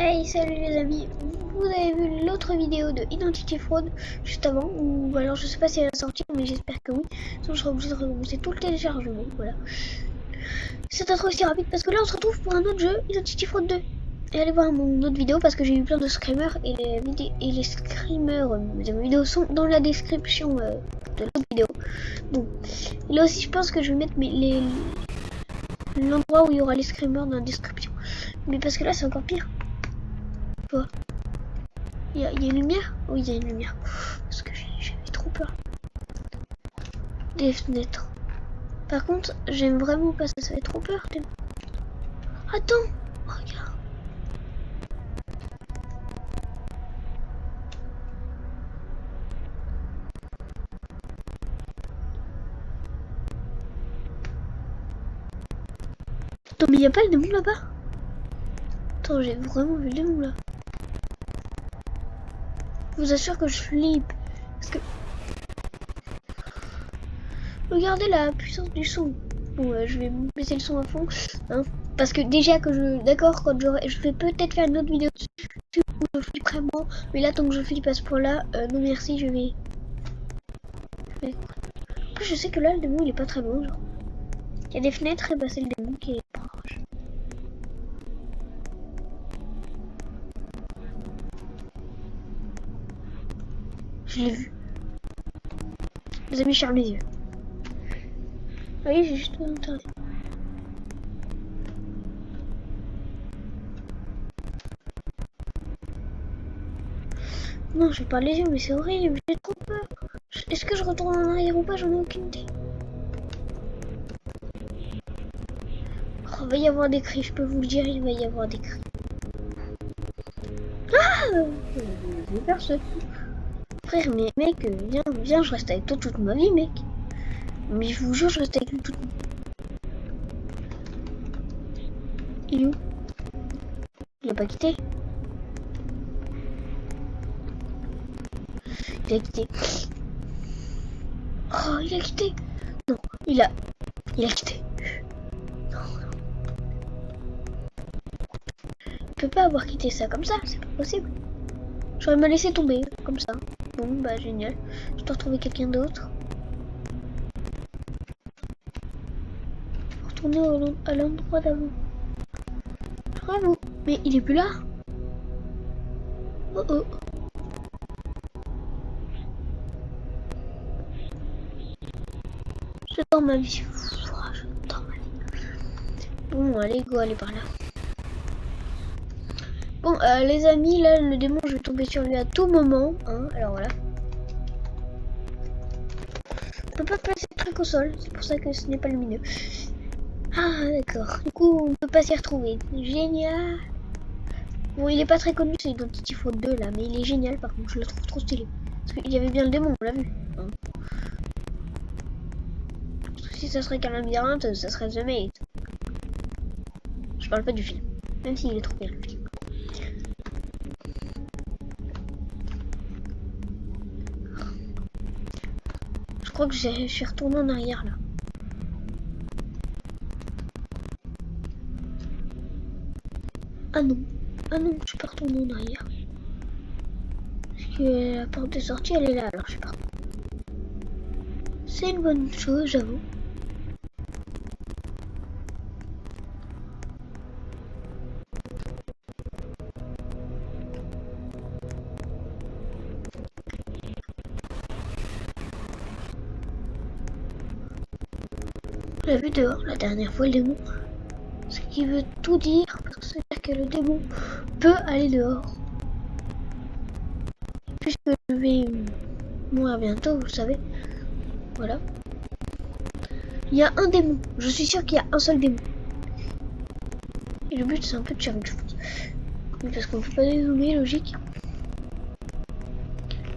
Hey, salut les amis, vous avez vu l'autre vidéo de Identity Fraud juste avant, ou alors je sais pas si elle est sortie, mais j'espère que oui, sinon je serai obligé de recommencer tout le téléchargement, voilà. C'est un truc aussi rapide parce que là on se retrouve pour un autre jeu, Identity Fraud 2. Et allez voir mon autre vidéo parce que j'ai eu plein de screamers et les screamers de mes vidéos sont dans la description de l'autre vidéo. Donc, et là aussi je pense que je vais mettre l'endroit où il y aura les screamers dans la description. Mais parce que là c'est encore pire. Quoi ? Il y a une lumière? Oui, il y a une lumière. Parce que j'avais trop peur. Des fenêtres. Par contre, j'aime vraiment pas ça, ça fait trop peur. Attends, regarde. Attends, mais il n'y a pas le démon là-bas? Attends, j'ai vraiment vu le démon là. Je vous assure que je flippe. Parce que... Regardez la puissance du son. Bon, je vais baisser le son à fond. Hein, parce que déjà que je... D'accord, quand je vais peut-être faire une autre vidéo dessus où je flippe vraiment. Mais là, tant que je flippe à ce point-là, non merci, je vais... En plus, je sais que là, le démon, il est pas très loin, genre. Il y a des fenêtres et bah c'est le démon qui est proche. Je l'ai vu. Les amis, je ferme les yeux. Ah oui, j'ai juste entendu. Non, je vais pas les yeux, mais c'est horrible, j'ai trop peur. Est-ce que je retourne en arrière ou pas? J'en ai aucune idée. Oh, il va y avoir des cris, je peux vous le dire, il va y avoir des cris. Ah, j'ai peur, ce frère, mais mec, viens, je reste avec toi toute ma vie, mec. Mais je vous jure, je reste avec lui toute ma vie. Il est où? Il a pas quitté. Il a quitté. Oh, il a quitté. Non, il a quitté. Non. Il peut pas avoir quitté ça comme ça, c'est pas possible. J'aurais me laissé tomber, comme ça. Bon, bah génial. Je dois retrouver quelqu'un d'autre. Retourner à l'endroit d'avant. Bravo. Mais il est plus là. Oh oh. Je dors ma vie. Je dors ma vie. Bon, allez, go, allez par là. Bon, les amis, là, le démon, je vais tomber sur lui à tout moment. Hein, alors voilà. On peut pas placer de truc au sol. C'est pour ça que ce n'est pas lumineux. Ah, d'accord. Du coup, on peut pas s'y retrouver. Génial. Bon, il est pas très connu, c'est Identity Fraud 2 là, mais il est génial par contre, je le trouve trop stylé. Parce qu'il y avait bien le démon, on l'a vu. Hein. Si ça serait qu'un labyrinthe, ça serait The Mate. Je parle pas du film, même s'il est trop bien le film. Je crois que je suis retourné en arrière là. Ah non, je suis pas retourné en arrière. Parce que la porte de sortie elle est là, alors je suis pas. C'est une bonne chose, j'avoue. On l'a vu dehors la dernière fois le démon. Ce qui veut tout dire, parce que ça veut dire que le démon peut aller dehors. Puisque je vais mourir bientôt, vous savez. Voilà. Il y a un démon. Je suis sûr qu'il y a un seul démon. Et le but c'est un peu de tuer, je pense. Oui, parce qu'on peut pas dézoomer, logique.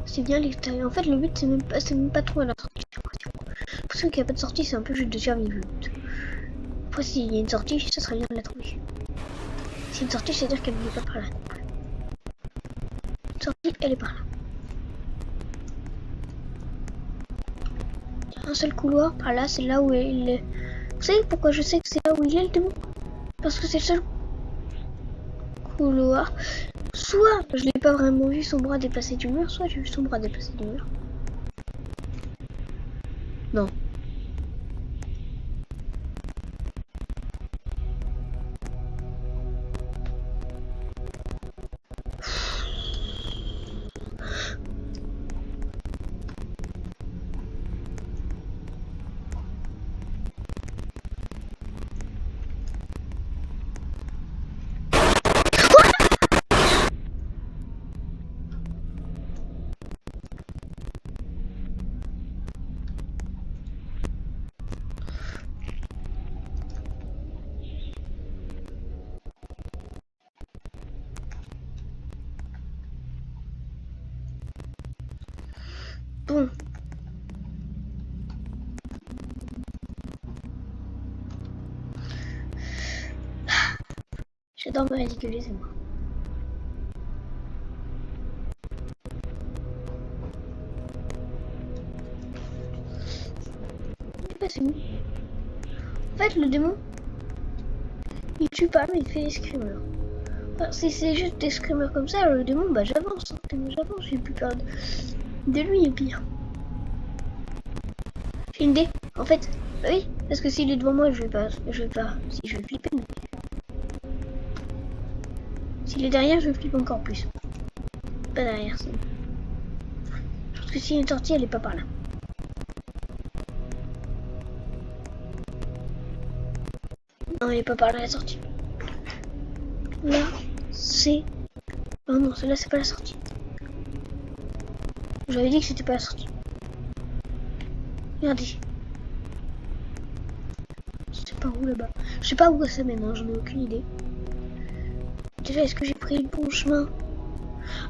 C'est bien l'extérieur. En fait, le but c'est même pas trop à la sortie. Pour ceux qui n'ont pas de sortie, c'est un peu juste de survivre. Après, s'il y a une sortie, ça serait bien de la trouver. Si y a une sortie, c'est-à-dire qu'elle n'est pas par là. Une sortie, elle est par là. Il y a un seul couloir par là, c'est là où il est. Vous savez pourquoi je sais que c'est là où il est le démon? Parce que c'est le seul couloir. Soit je n'ai pas vraiment vu son bras dépasser du mur, soit j'ai vu son bras dépasser du mur. Non. Bon. J'adore me ridiculiser, moi. C'est bon. En fait, le démon, il tue pas, mais il fait des screamers. Alors, si c'est juste des screamers comme ça, le démon, bah j'avance. J'avance, j'ai plus peur de lui, et pire. J'ai une idée. En fait, oui, parce que s'il est devant moi, je vais pas, si je vais flipper. Mais... s'il est derrière, je flippe encore plus. Pas derrière, c'est bon. Je pense que s'il y a une sortie, elle est pas par là. Non, elle est pas par là, la sortie. Là, c'est... oh non, celle-là, c'est pas la sortie. J'avais dit que c'était pas la sortie. Regardez. C'est pas où là-bas. Je sais pas où ça mène, hein, j'en ai aucune idée. Déjà, est-ce que j'ai pris le bon chemin?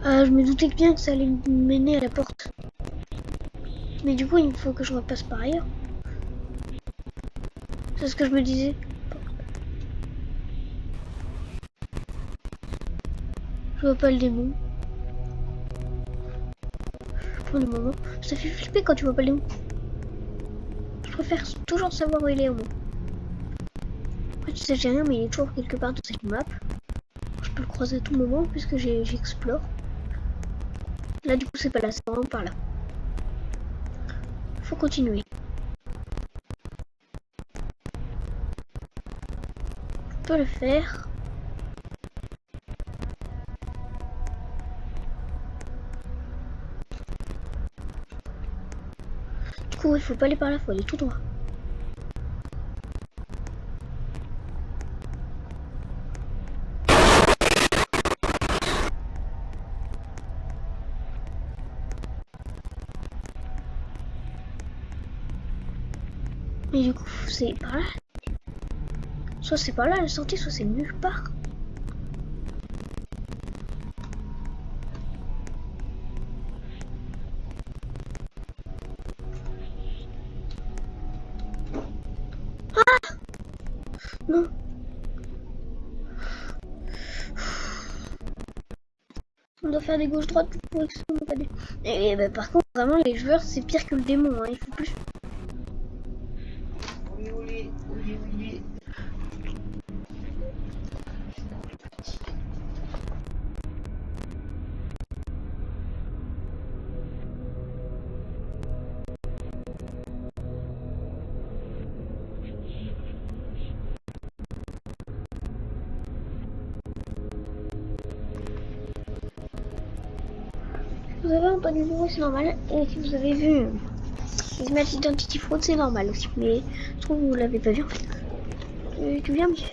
Je me doutais bien que ça allait me mener à la porte. Mais du coup, il faut que je repasse par ailleurs. C'est ce que je me disais. Je vois pas le démon. Pour le moment, ça fait flipper quand tu vois pas le démon. Je préfère toujours savoir où il est au moins. Après, tu sais, j'ai rien, mais il est toujours quelque part dans cette map. Je peux le croiser à tout moment puisque j'explore. Là, du coup, c'est pas là, c'est vraiment par là. Faut continuer. Je peux le faire. Du coup, il faut pas aller par là, faut aller tout droit. Mais du coup, c'est par là. Soit c'est par là la sortie, soit c'est nulle part. Ah non. On doit faire des gauches-droites pour que ça ne pas des... Et bah, par contre, vraiment, les joueurs, c'est pire que le démon. Hein. Il faut plus... Vous avez entendu le bruit, c'est normal. Et si vous avez vu les matchs Identity Fraud, c'est normal aussi. Mais je trouve que vous l'avez pas vu en fait. Tu viens, Michel?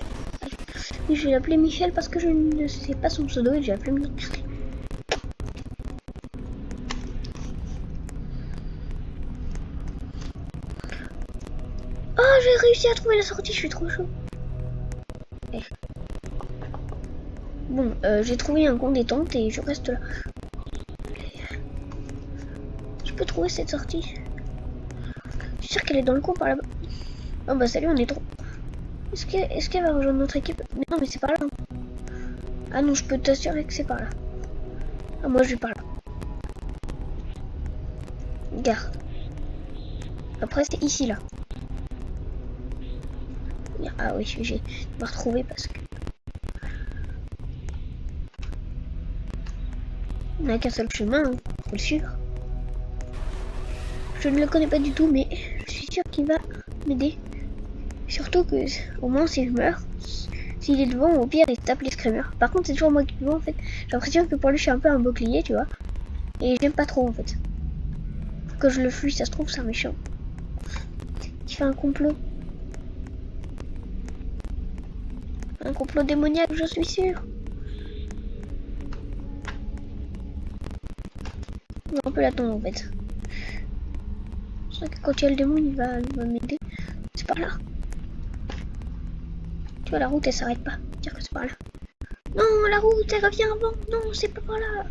Oui, je vais l'appeler Michel parce que je ne sais pas son pseudo et j'ai appelé Michel. Oh, j'ai réussi à trouver la sortie, je suis trop chaud. Eh. Bon, j'ai trouvé un coin détente et je reste là. Je peux trouver cette sortie. Je suis sûr qu'elle est dans le coin par là-bas. Oh bah salut, on est trop. Est-ce qu'elle va rejoindre notre équipe? Mais non, mais c'est par là. Ah non, je peux t'assurer que c'est par là. Ah, moi je vais par là. Regarde. Après, c'est ici, là. Ah oui, j'ai me retrouvé parce que... On n'a qu'un seul chemin, hein, faut le suivre. Je ne le connais pas du tout, mais je suis sûre qu'il va m'aider. Surtout que, au moins, si je meurs, s'il est devant, au pire, il tape les screamers. Par contre, c'est toujours moi qui le vois, en fait. J'ai l'impression que pour lui, je suis un peu un bouclier, tu vois. Et j'aime pas trop, en fait. Que je le fuis, ça se trouve, c'est un méchant. Il fait un complot. Un complot démoniaque, je suis sûre. On peut l'attendre, en fait. C'est vrai que quand il y a le démon, il va m'aider. C'est par là. Tu vois, la route, elle s'arrête pas. Dire que c'est par là. Non, la route, elle revient avant. Non, c'est pas par là.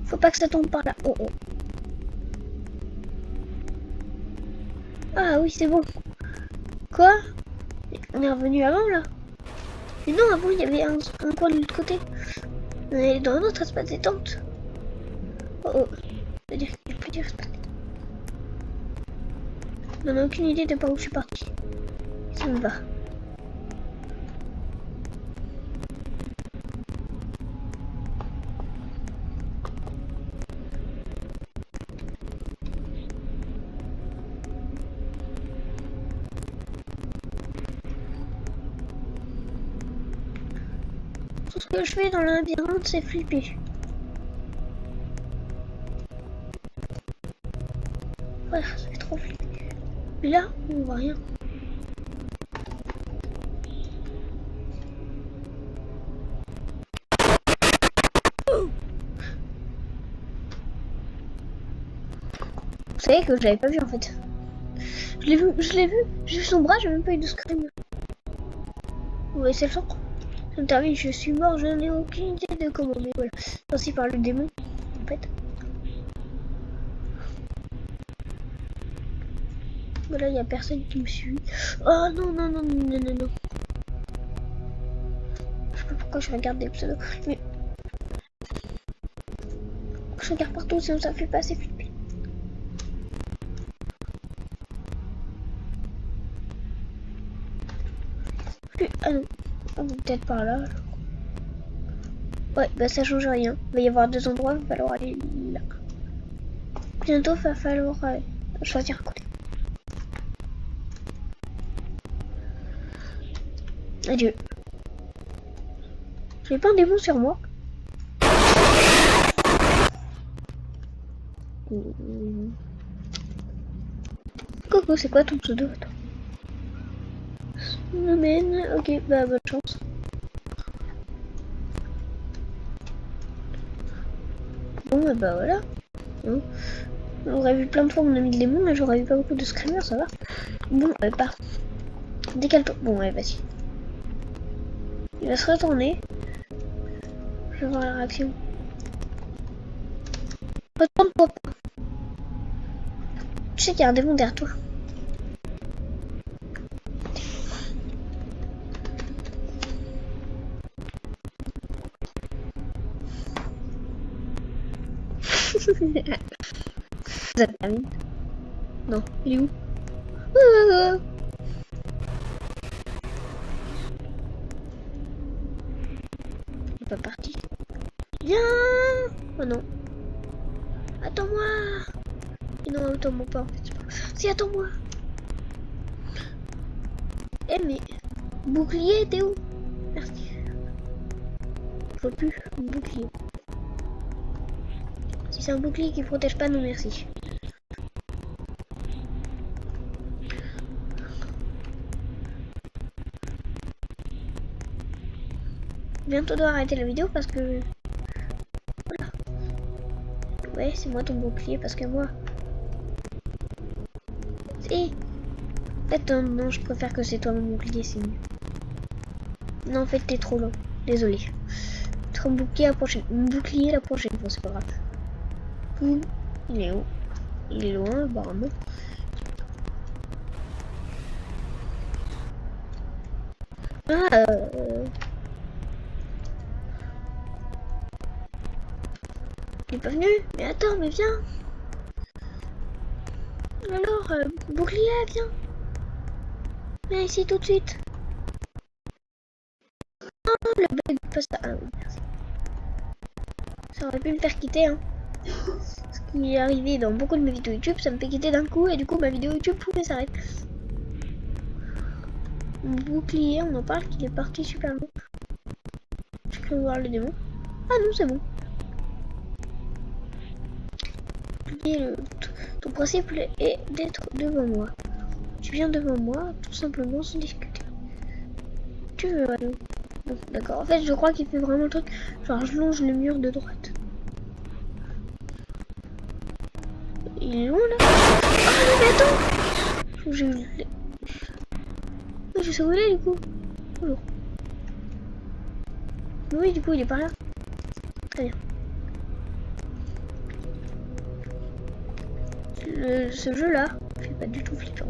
Faut pas que ça tombe par là. Oh, oh. Ah oui, c'est bon. Quoi? On est revenu avant, là? Mais non, avant, il y avait un coin de l'autre côté. On est dans un autre espace détente. Oh, oh. Il y a plusieurs espaces détente. On n'a aucune idée de par où je suis parti. Ça me va. Tout ce que je fais dans le labyrinthe, c'est flipper. Ouais, ça fait trop flipper. Mais là, on voit rien. Vous savez que je l'avais pas vu en fait. Je l'ai vu, j'ai vu son bras, j'ai même pas eu de scream. Ouais, c'est le son. Ça me termine, je suis mort, je n'ai aucune idée de comment, mais voilà. Aussi par le démon, en fait. Voilà, il y a personne qui me suit. Oh non, non, non, non, non, non, non. Je sais pas pourquoi je regarde des pseudos, mais je regarde partout, sinon ça fait pas assez flipper. Ah non, peut-être par là. Ouais, bah ça change rien. Il va y avoir deux endroits, il va falloir aller là. Bientôt, il va falloir choisir un côté. Adieu. J'ai pas un démon sur moi. Coco, c'est quoi ton pseudo? Attends. Snowman, ok, bah bonne chance. Bon, bah voilà. J'aurais vu plein de fois mon ami de démon, mais j'aurais vu pas beaucoup de screamers, ça va. Bon, part. Décale-toi. Bon, ouais, vas-y. Il va se retourner. Je vais voir la réaction. Retourne-toi pas. Tu sais qu'il y a un démon derrière toi. Ça termine. Non, il est où? Il est pas parti. Viens! Oh non. Attends-moi! Et non, attends-moi pas en fait. Si, attends-moi! Eh mais... Bouclier, t'es où? Merci. Je vois plus un bouclier. Si c'est un bouclier qui protège pas, non merci. Bientôt dois arrêter la vidéo parce que... Voilà. Ouais, c'est moi ton bouclier parce que moi... Si. En fait, non, je préfère que c'est toi mon bouclier, c'est mieux. Non, en fait, t'es trop long. Désolé. Tu seras mon bouclier la prochaine fois, c'est pas grave. Il est où? Il est loin, apparemment. Ah, il est pas venu? Mais attends, mais viens! Alors, bouclier, viens! Viens ici tout de suite! Oh, le bug passe à... Ah oui, merci. Ça aurait pu me faire quitter, hein. Ce qui est arrivé dans beaucoup de mes vidéos YouTube, ça me fait quitter d'un coup et du coup ma vidéo YouTube pouvait s'arrêter. Mon bouclier, on en parle qu'il est parti super loin. Je peux voir le démon. Ah non, c'est bon. Ton principe est d'être devant moi. Tu viens devant moi, tout simplement sans discuter. Tu veux aller où? Bon, d'accord. En fait, je crois qu'il fait vraiment le truc. Genre, je longe le mur de droite. Il est loin là? Ah non, mais attends! J'ai eu. Je sais où il est du coup. Bonjour. Oui, du coup, il est par là. Très bien. Ce jeu-là fait pas du tout flippant.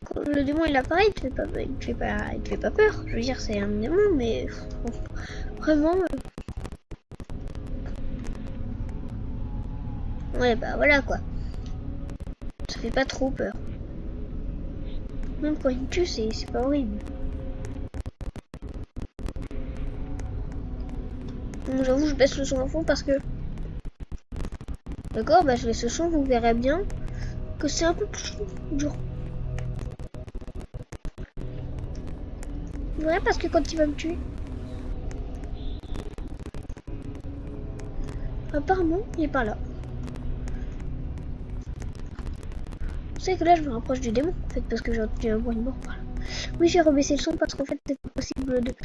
Quand le démon il apparaît, il te fait pas peur. Je veux dire, c'est un démon, mais vraiment. Ouais, bah voilà quoi. Ça fait pas trop peur. Même quand il me tue, c'est pas horrible. Bon, j'avoue, je baisse le son en fond parce que. D'accord, bah je laisse le son, vous verrez bien que c'est un peu plus dur. Vous verrez parce que quand il va me tuer. Apparemment, il est pas là. Vous savez que là, je me rapproche du démon, en fait, parce que j'ai entendu un bruit de mort. Voilà. Oui, j'ai rebaissé le son parce qu'en fait, c'est pas possible de.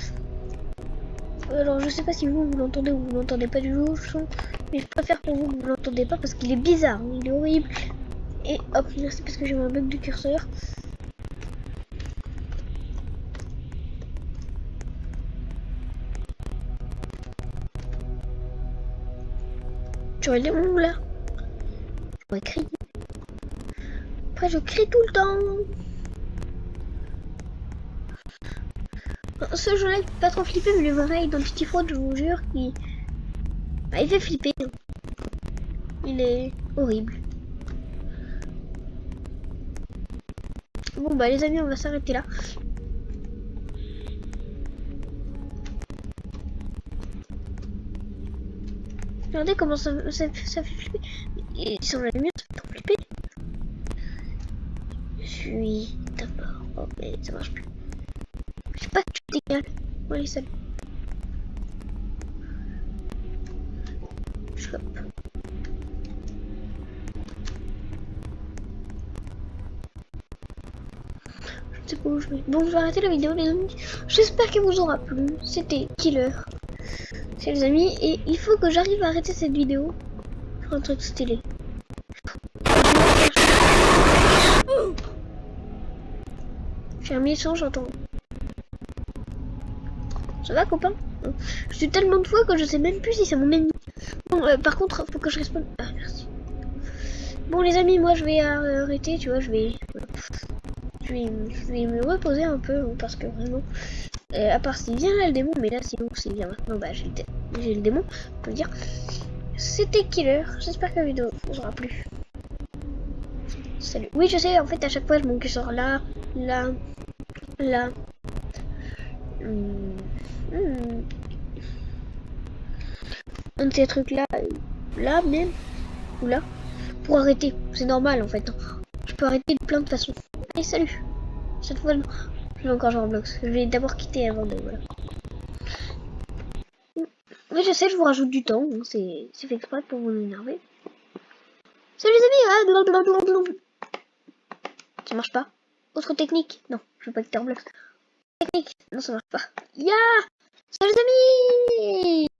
Alors, je sais pas si vous l'entendez ou vous l'entendez pas du tout, le son, mais je préfère pour vous que vous l'entendez pas parce qu'il est bizarre, il est horrible. Et hop, merci parce que j'ai eu un bug du curseur. Tu vois le démon là? Je pourrais crier. Après, je crie tout le temps. Ce jeu-là, il fait pas trop flipper, mais le vrai Identity Fraud, je vous jure, il fait flipper. Il est horrible. Bon, bah, les amis, on va s'arrêter là. Regardez comment ça fait flipper. Et sans la lumière, ça fait trop flipper. Je suis d'accord. Oh, mais ça marche plus. Je sais pas que tu décales. Bon, allez, salut. Hop. Je ne sais pas où je vais. Bon, je vais arrêter la vidéo, les amis. J'espère qu'elle vous aura plu. C'était Killer. C'est les amis. Et il faut que j'arrive à arrêter cette vidéo pour un truc stylé. J'ai un méchant, j'entends. Ça va, copain? Je suis tellement de fois que je sais même plus si c'est mon ennemi. Bon, par contre, faut que je respawn. Ah, merci. Bon, les amis, moi je vais arrêter, tu vois, je vais me reposer un peu parce que vraiment, à part s'il vient là le démon, mais là sinon s'il vient maintenant, bah j'ai le démon, on peut dire. C'était Killer, j'espère que la vidéo vous aura plu. Salut. Oui, je sais, en fait à chaque fois je monte sur là. Un de ces trucs là, là même, ou là, pour arrêter. C'est normal en fait. Je peux arrêter de plein de façons. Allez, salut. Cette fois, je vais encore jouer en Roblox. Je vais d'abord quitter avant de... Voilà. Oui, je sais, je vous rajoute du temps. Hein, c'est fait exprès pour vous énerver. Salut les amis. Ça marche pas. Autre technique. Non, je veux pas quitter en Roblox. Technique. Non, ça marche pas. Ya. Salut les amis.